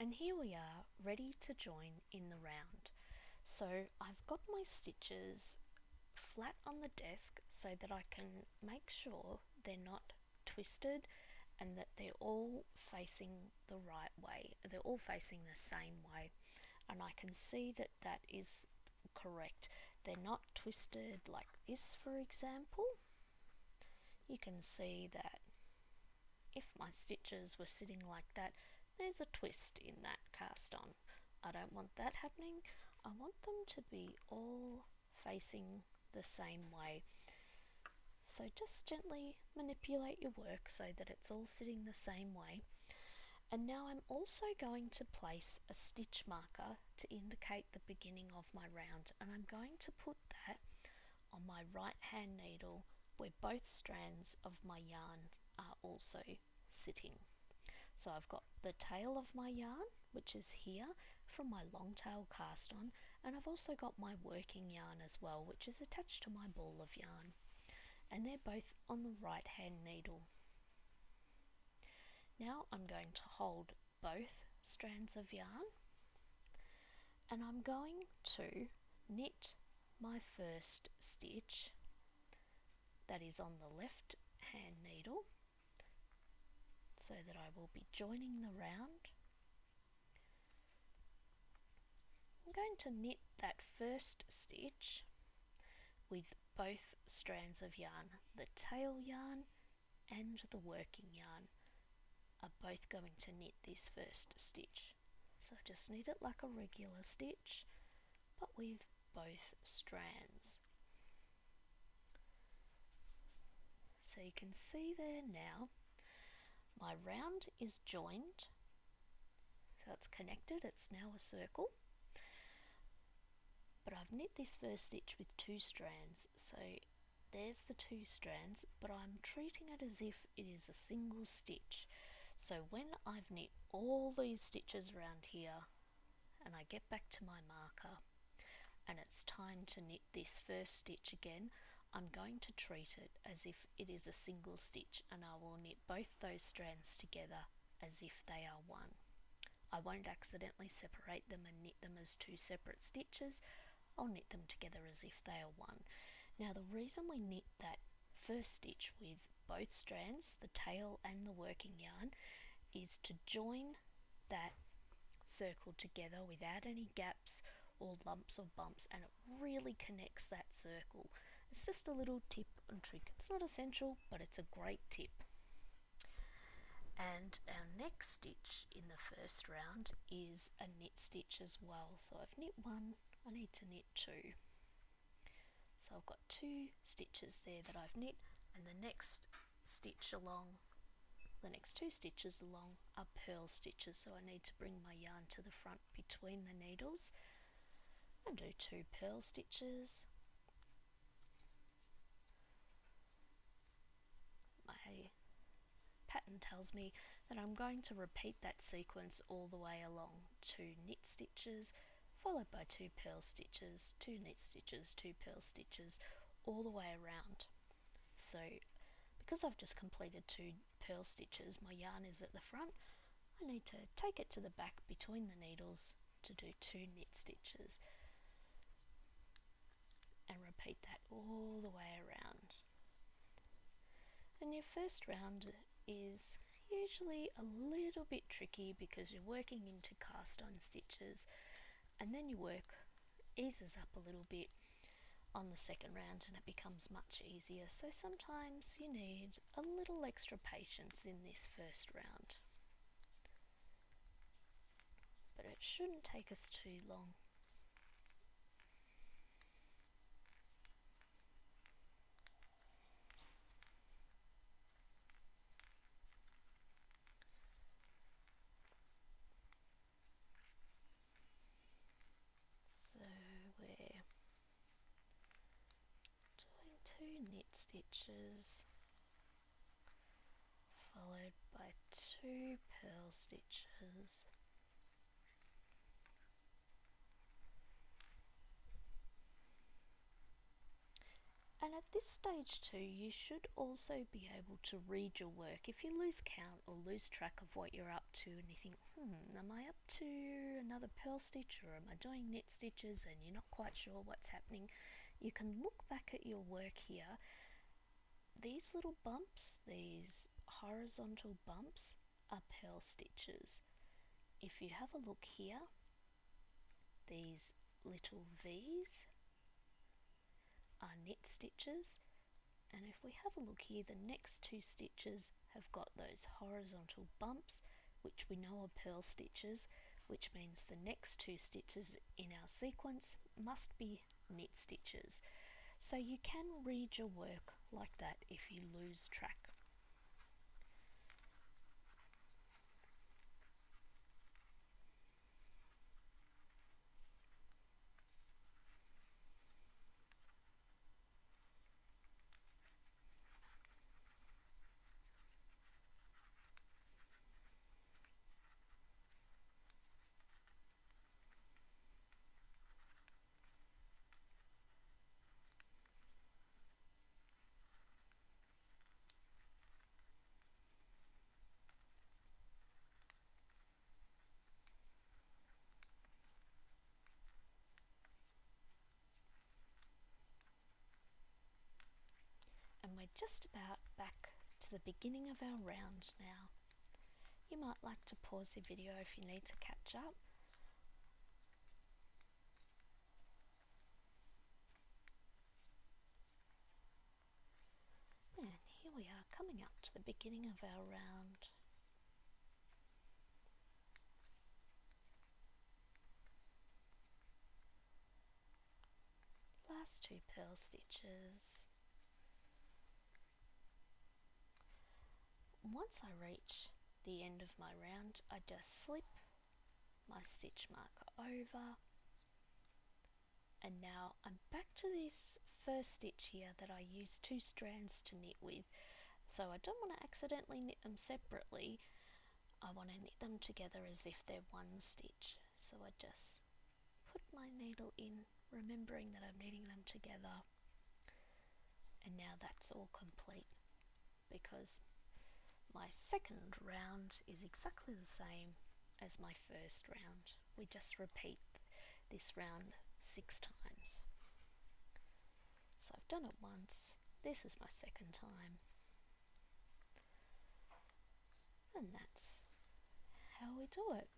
And here we are, ready to join in the round. So I've got my stitches flat on the desk so that I can make sure they're not twisted and that they're all facing the right way. They're all facing the same way, and I can see that that is correct. They're not twisted like this, for example. You can see that if my stitches were sitting like that, there's a twist in that cast on. I don't want that happening. I want them to be all facing the same way. So just gently manipulate your work so that it's all sitting the same way. And now I'm also going to place a stitch marker to indicate the beginning of my round, and I'm going to put that on my right hand needle where both strands of my yarn are also sitting. So I've got the tail of my yarn, which is here from my long tail cast on, and I've also got my working yarn as well, which is attached to my ball of yarn, and they're both on the right hand needle. Now I'm going to hold both strands of yarn, and I'm going to knit my first stitch that is on the left hand needle, so that I will be joining the round. I'm going to knit that first stitch with both strands of yarn. The tail yarn and the working yarn are both going to knit this first stitch. So just knit it like a regular stitch, but with both strands. So you can see there now, my round is joined, so it's connected, it's now a circle. But I've knit this first stitch with 2 strands, so there's the 2 strands, but I'm treating it as if it is a single stitch. So when I've knit all these stitches around here and I get back to my marker and it's time to knit this first stitch again, I'm going to treat it as if it is a single stitch, and I will knit both those strands together as if they are one. I won't accidentally separate them and knit them as 2 separate stitches. I'll knit them together as if they are one. Now the reason we knit that first stitch with both strands, the tail and the working yarn, is to join that circle together without any gaps or lumps or bumps, and it really connects that circle. It's just a little tip and trick. It's not essential, but it's a great tip. And our next stitch in the first round is a knit stitch as well. So I've knit 1, I need to knit 2. So I've got 2 stitches there that I've knit, and the next stitch along, the next 2 stitches along are purl stitches, so I need to bring my yarn to the front between the needles and do 2 purl stitches. My pattern tells me that I'm going to repeat that sequence all the way along. 2 knit stitches followed by 2 purl stitches, 2 knit stitches, 2 purl stitches, all the way around. So because I've just completed 2 purl stitches, my yarn is at the front. I need to take it to the back between the needles to do 2 knit stitches and repeat that all the way around. And your first round is usually a little bit tricky because you're working into cast on stitches, and then your work eases up a little bit on the second round and it becomes much easier. So sometimes you need a little extra patience in this first round, but it shouldn't take us too long. So we're doing 2 knit stitches followed by 2 purl stitches, And at this stage too, you should also be able to read your work. If you lose count or lose track of what you're up to and you think, am I up to another purl stitch or am I doing knit stitches, and you're not quite sure what's happening, you can look back at your work here. These little bumps, these horizontal bumps, are purl stitches. If you have a look here, these little V's are knit stitches, and if we have a look here, the next two stitches have got those horizontal bumps, which we know are purl stitches, which means the next two stitches in our sequence must be knit stitches. So you can read your work like that if you lose track. And we're just about back to the beginning of our round now. You might like to pause the video if you need to catch up. And here we are, coming up to the beginning of our round. Last two purl stitches. Once I reach the end of my round, I just slip my stitch marker over, and now I'm back to this first stitch here that I used two strands to knit with. So I don't want to accidentally knit them separately, I want to knit them together as if they're one stitch. So I just put my needle in, remembering that I'm knitting them together, and now that's all complete, because my second round is exactly the same as my first round. We just repeat this round 6 times. So I've done it once, this is my second time, and that's how we do it.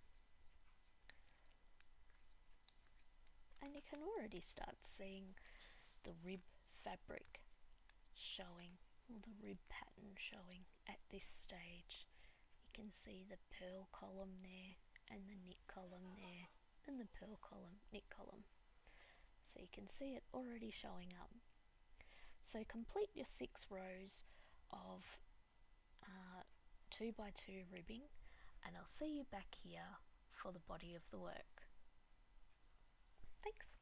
And you can already start seeing the rib fabric showing, or the rib pattern showing at this stage. You can see the purl column there, and the knit column there, and the purl column, knit column. So you can see it already showing up. So complete your 6 rows of 2x2 ribbing, and I'll see you back here for the body of the work. Thanks.